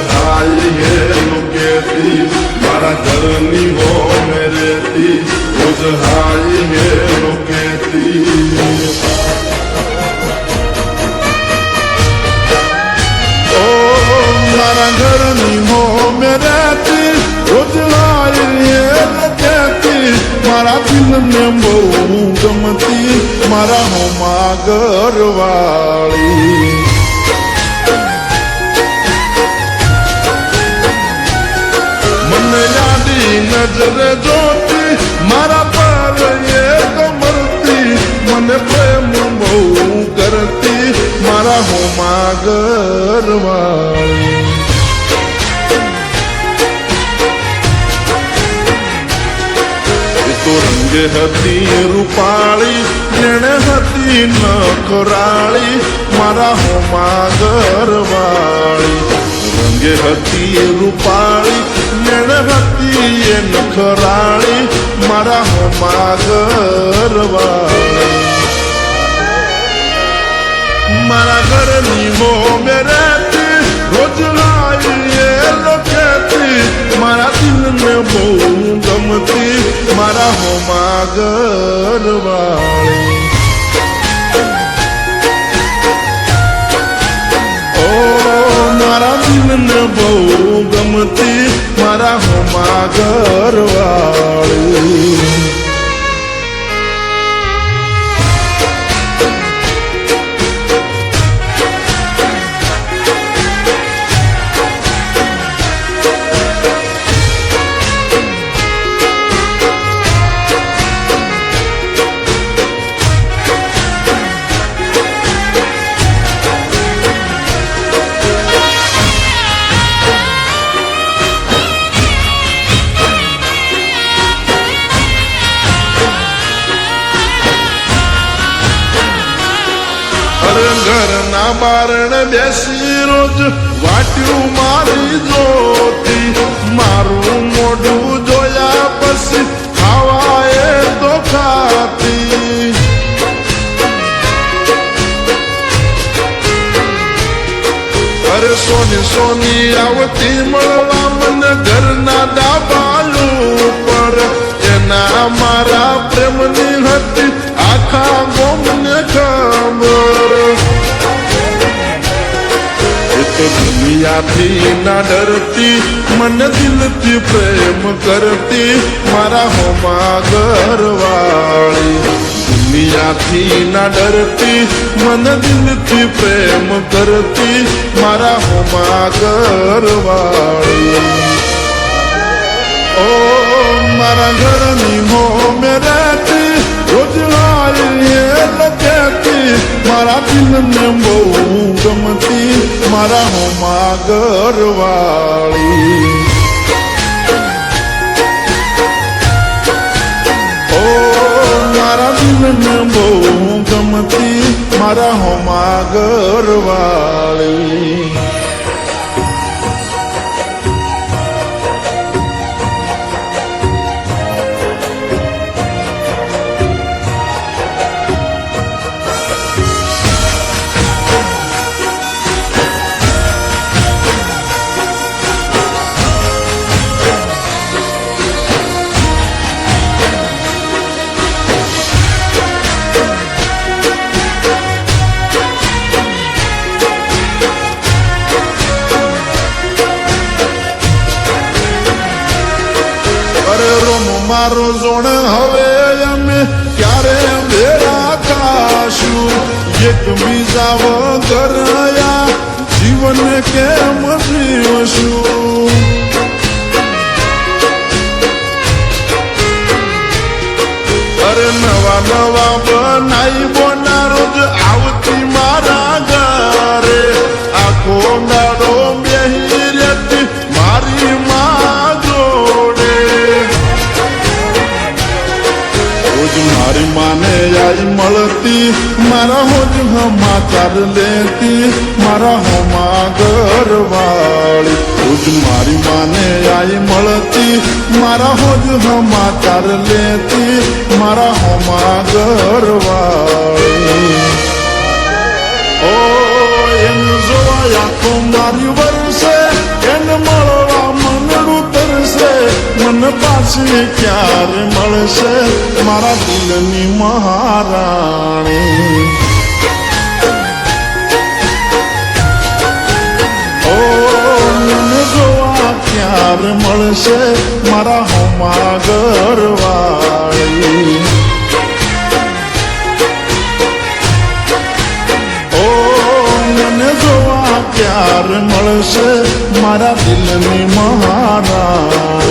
હાય હે લોકેતી મારા ઘરની હો મેરેતી રોજ હાય હે લોકેતી મારા ઘરની હો મેરેતી રોજ હાય હે લોકેતી મારા દિલને બહુ ગમતી મારા હોમાં ઘરવાળી નજરે જોતી મારા પર એ કમરતી મને પ્રેમ બહુ કરતી મારા હોમાં ઘરવાળી તો રંગે હતી રૂપાળી જેણે હતી નખરાળી મારા હોમાં ઘરવાળી રંગે હતી રૂપાળી જેણે હતી એ નખરાળી મારા હોમાં ઘરવાળી મારા ઘરની હો મેરેતી રોજ લાવી એ લોકેતી મારા દિલને બહુ ગમતી મારા હોમાં ઘરવાળી ઓ મારા દિલને બહુ ગમતી મારા હોમાં ઘરવાળી ઘરના બારણે બેસી રોજ વાટ્યું મારી જોતી મારું મોઢું જોયા પછી ખાવા એ તો ખાતી અરે સોની સોની આવતી મળવા મને ઘરના ડાબાલું પર એના મારા પ્રેમની હતી આખા ગોમને ખબર દુનિયાથી ના ડરતી મને દિલથી પ્રેમ કરતી મારા હોમાં ઘરવાળી દુનિયાથી ના ડરતી મને દિલથી પ્રેમ કરતી મારા હોમાં ઘરવાળી ઓ મારા ઘરની હો મેરેતી રોજ હાય લોકેતી મારા દિલને બહુ ગમતી મારા હોમાં ઘરવાળી ઓ મારા દિલને બહુ ગમતી મારા હોમાં ઘરવાળી મારો જોણ હવે અમે ક્યારે ભેળા થાશું એકબીજા વગર જીવન કેમ જીવશું અરે નવા નવા બનાઈ બોના રોજ આવતી મારા ઘરે આખો દાડો બેહી રહેતી મારી માં જોડે મારી માને આઈ મળતી મારા હોજ સમાચાર લેતી મારા હોમાં ઘરવાળી રોજ મારી માને આઈ મળતી મારા હોજ સમાચાર લેતી મારા હોમાં ઘરવાળી ઓ એમ જોયા તો મારી વર્ષે મને પાછી ક્યારે મળશે મારા દિલની મહારાણી ઓ મને જોવા ક્યારે મળશે મારા હોમા ઘરવાળી ઓ મને જોવા ક્યારે મળશે મારા દિલની મહારાણી